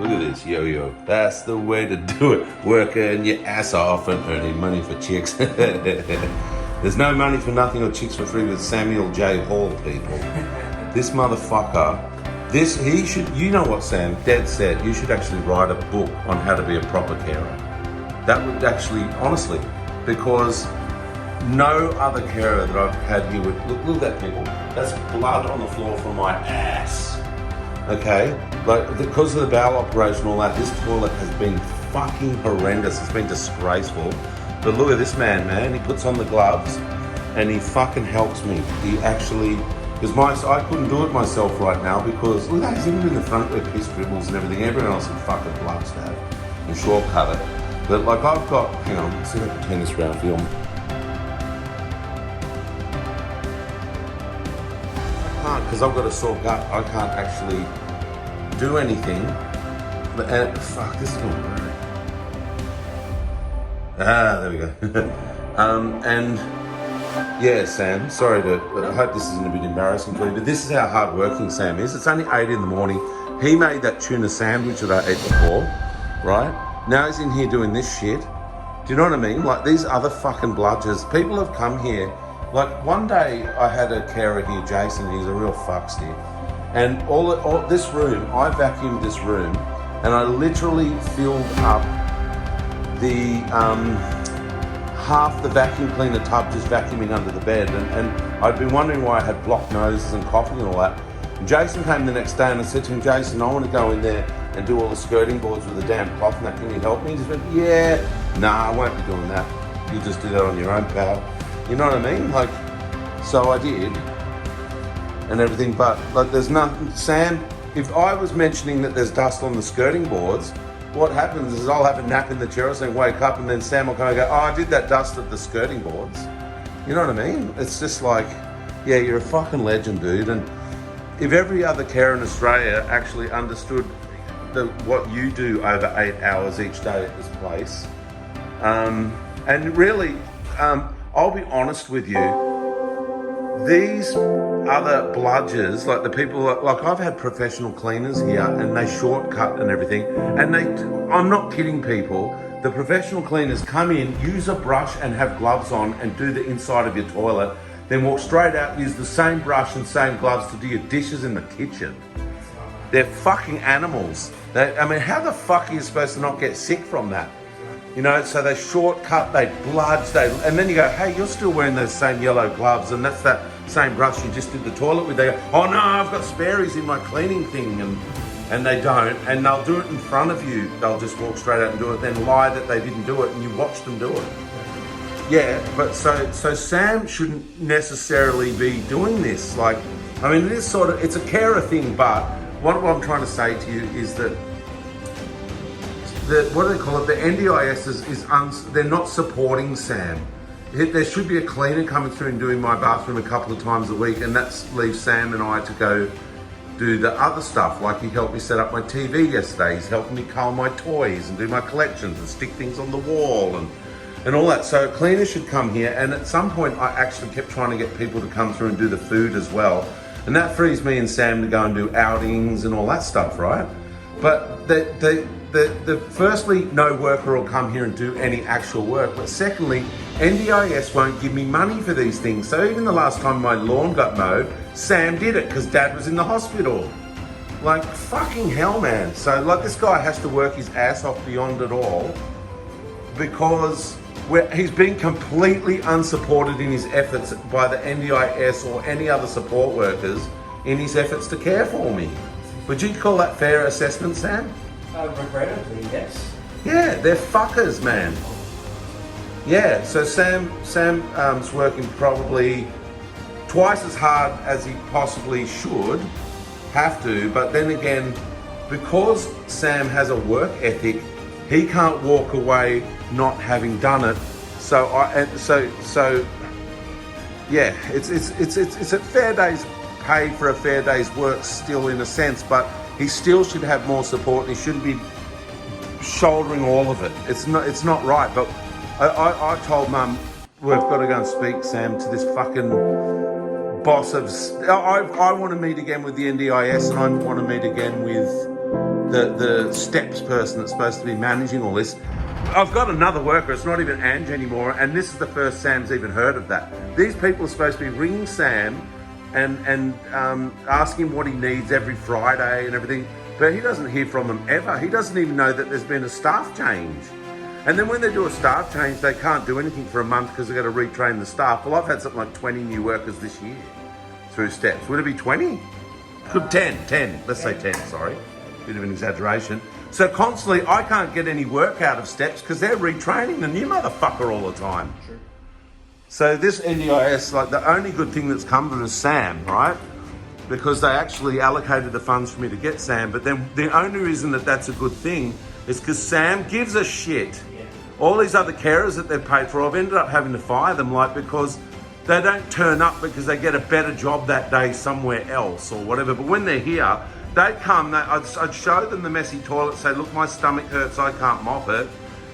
Look at this yo-yo. That's the way to do it. Working your ass off and earning money for chicks. There's no money for nothing or chicks for free with Samuel J. Hall, people. This motherfucker, he should, you know what, Sam, Dad said, you should actually write a book on how to be a proper carer. That would actually, honestly, because no other carer that I've had here would, look at that, people. That's blood on the floor from my ass. Okay? Like, because of the bowel operation and all that, this toilet has been fucking horrendous. It's been disgraceful. But look at this man, he puts on the gloves and he fucking helps me. He actually, because I couldn't do it myself right now because, look at that, he's even in the front where piss dribbles and everything. Everyone else would fucking gloves have and shortcut it. But like I've got, hang on, let's see if I can turn this around for you. I can't, because I've got a sore gut. I can't actually do anything. But, fuck, this is gonna work. There we go. And yeah, Sam, sorry I hope this isn't a bit embarrassing for you, but this is how hard working Sam is. It's only 8 in the morning. He made that tuna sandwich that I ate before, right? Now he's in here doing this shit. Do you know what I mean? Like these other fucking bludgers. People have come here. Like one day I had a carer here, Jason, he's a real fuckstick. And all this room, I vacuumed this room and I literally filled up the half the vacuum cleaner tub just vacuuming under the bed, and I'd been wondering why I had blocked noses and coughing and all that. And Jason came the next day and I said to him, Jason, I want to go in there and do all the skirting boards with the damn cloth and that, can you help me? He just went, yeah, nah, I won't be doing that. You'll just do that on your own, pal. You know what I mean? Like, so I did and everything, but like there's nothing, Sam, if I was mentioning that there's dust on the skirting boards, what happens is I'll have a nap in the chair or something, wake up, and then Sam will come and go, oh, I did that dust at the skirting boards. You know what I mean? It's just like, yeah, you're a fucking legend, dude. And if every other carer in Australia actually understood what you do over 8 hours each day at this place, and really, I'll be honest with you, these other bludgers, like the people, like I've had professional cleaners here and they shortcut and everything, and I'm not kidding people, the professional cleaners come in, use a brush and have gloves on and do the inside of your toilet, then walk straight out, use the same brush and same gloves to do your dishes in the kitchen. They're fucking animals. I mean, how the fuck are you supposed to not get sick from that? You know, so they shortcut, they bludge, and then you go, hey, you're still wearing those same yellow gloves, and that's that same brush you just did the toilet with. They go, oh no, I've got sparies in my cleaning thing, and they don't, and they'll do it in front of you. They'll just walk straight out and do it, then lie that they didn't do it, and you watch them do it. Yeah, but so Sam shouldn't necessarily be doing this. Like, I mean, it is sort of, it's a carer thing, but what I'm trying to say to you is that what do they call it? The NDIS they're not supporting Sam. There should be a cleaner coming through and doing my bathroom a couple of times a week, and that leaves Sam and I to go do the other stuff. Like he helped me set up my TV yesterday. He's helping me cull my toys and do my collections and stick things on the wall and all that. So a cleaner should come here, and at some point I actually kept trying to get people to come through and do the food as well. And that frees me and Sam to go and do outings and all that stuff, right? But firstly, no worker will come here and do any actual work. But secondly, NDIS won't give me money for these things. So even the last time my lawn got mowed, Sam did it because Dad was in the hospital. Like, fucking hell, man. So like this guy has to work his ass off beyond it all because he's been completely unsupported in his efforts by the NDIS or any other support workers in his efforts to care for me. Would you call that fair assessment, Sam? Regrettably, yes. Yeah, they're fuckers, man. Yeah, so Sam's working probably twice as hard as he possibly should have to, but then again, because Sam has a work ethic, he can't walk away not having done it. So yeah, it's a fair day's pay for a fair day's work still in a sense, but he still should have more support and he shouldn't be shouldering all of it. It's not right. But I told Mum, we've got to go and speak, Sam, to this fucking boss of... I want to meet again with the NDIS, and I want to meet again with the steps person that's supposed to be managing all this. I've got another worker, it's not even Ange anymore, and this is the first Sam's even heard of that. These people are supposed to be ringing Sam and asking him what he needs every Friday and everything, but he doesn't hear from them ever. He doesn't even know that there's been a staff change. And then when they do a staff change, they can't do anything for a month because they've got to retrain the staff. Well, I've had something like 20 new workers this year through steps. Would it be 20? Could 10, let's say 10, sorry. Bit of an exaggeration. So constantly, I can't get any work out of steps because they're retraining the new motherfucker all the time. Sure. So this NDIS, like the only good thing that's come to is Sam, right? Because they actually allocated the funds for me to get Sam. But then the only reason that that's a good thing is because Sam gives a shit. Yeah. All these other carers that they've paid for, I've ended up having to fire them, like, because they don't turn up because they get a better job that day somewhere else or whatever. But when they're here, they'd come, I'd show them the messy toilet, say, look, my stomach hurts, I can't mop it.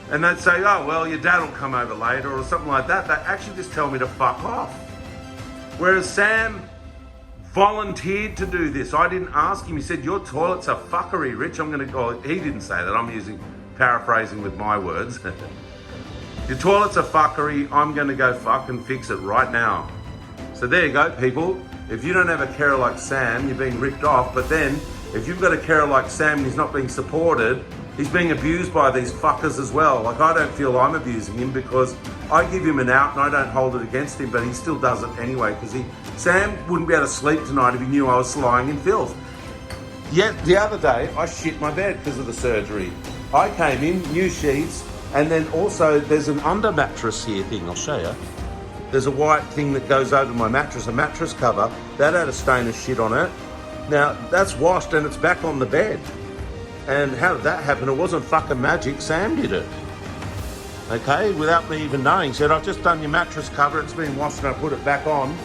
And they'd say, oh, well, your dad will come over later or something like that. They actually just tell me to fuck off. Whereas Sam volunteered to do this. I didn't ask him. He said, your toilet's a fuckery, Rich. I'm going to go. He didn't say that. I'm paraphrasing with my words. Your toilet's a fuckery. I'm going to go fuck and fix it right now. So there you go, people. If you don't have a carer like Sam, you're being ripped off. But then, if you've got a carer like Sam and he's not being supported, he's being abused by these fuckers as well. Like, I don't feel I'm abusing him because I give him an out and I don't hold it against him, but he still does it anyway because Sam wouldn't be able to sleep tonight if he knew I was lying in filth. Yet the other day, I shit my bed because of the surgery. I came in, new sheets, and then also there's an under mattress here thing, I'll show you. There's a white thing that goes over my mattress, a mattress cover. That had a stain of shit on it. Now, that's washed and it's back on the bed. And how did that happen? It wasn't fucking magic, Sam did it. Okay, without me even knowing. He said, I've just done your mattress cover, it's been washed and I put it back on.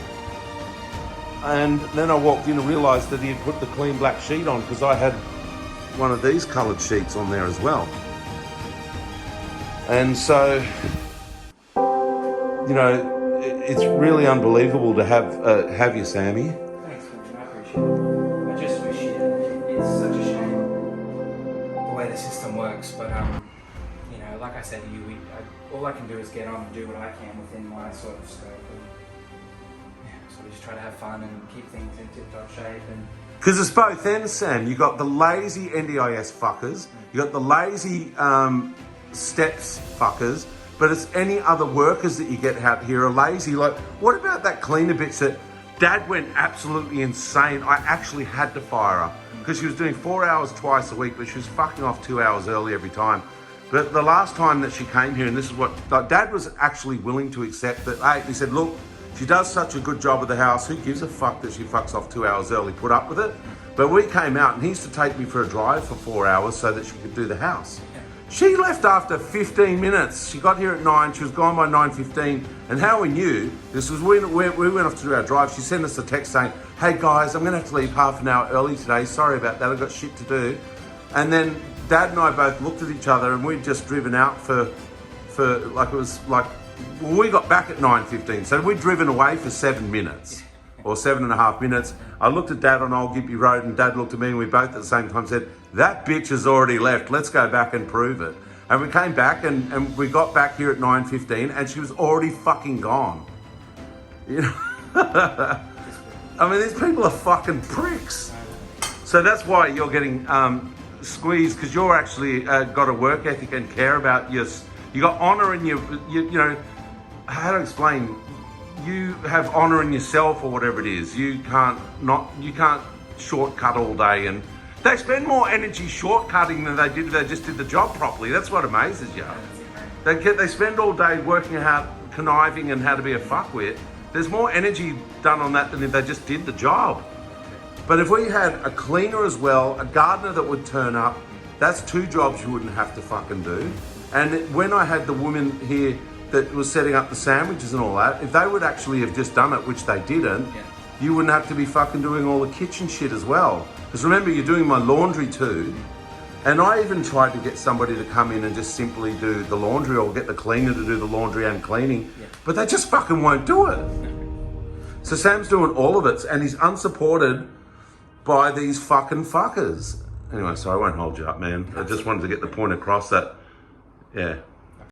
And then I walked in and realised that he had put the clean black sheet on because I had one of these coloured sheets on there as well. And so, you know, it's really unbelievable to have you, Sammy. Thanks, man. I appreciate it. I just wish it's such a shame the way the system works. But, you know, like I said to you, all I can do is get on and do what I can within my sort of scope. So we just try to have fun and keep things in tip-top shape. Because it's both ends, Sam. You got the lazy NDIS fuckers, you got the lazy steps fuckers, but it's any other workers that you get out here are lazy. Like, what about that cleaner bitch that Dad went absolutely insane? I actually had to fire her because she was doing 4 hours twice a week, but she was fucking off 2 hours early every time. But the last time that she came here, and this is what, like, Dad was actually willing to accept that, hey, he said, look, she does such a good job of the house, who gives a fuck that she fucks off 2 hours early, put up with it. But we came out and he used to take me for a drive for 4 hours so that she could do the house. She left after 15 minutes. She got here at 9, she was gone by 9:15. And how we knew, this was when we went off to do our drive, she sent us a text saying, hey guys, I'm gonna have to leave half an hour early today, sorry about that, I've got shit to do. And then Dad and I both looked at each other and we'd just driven out for like, it was like, well, we got back at 9:15, so we'd driven away for 7 minutes or 7.5 minutes. I looked at Dad on Old Gippy Road and Dad looked at me and we both at the same time said, that bitch has already left, let's go back and prove it. And we came back and we got back here at 9:15 and she was already fucking gone. You know? I mean, these people are fucking pricks. So that's why you're getting squeezed, because you're actually got a work ethic and care about you got honour in you know, how to explain, you have honour in yourself or whatever it is. You can't shortcut all day, and they spend more energy shortcutting than they did if they just did the job properly. That's what amazes you. They spend all day working out, conniving and how to be a fuckwit. There's more energy done on that than if they just did the job. But if we had a cleaner as well, a gardener that would turn up, that's 2 jobs you wouldn't have to fucking do. And when I had the woman here that was setting up the sandwiches and all that, if they would actually have just done it, which they didn't, you wouldn't have to be fucking doing all the kitchen shit as well. Because remember, you're doing my laundry too. And I even tried to get somebody to come in and just simply do the laundry or get the cleaner to do the laundry and cleaning, but they just fucking won't do it. So Sam's doing all of it and he's unsupported by these fucking fuckers. Anyway, so I won't hold you up, man. I just wanted to get the point across that, yeah,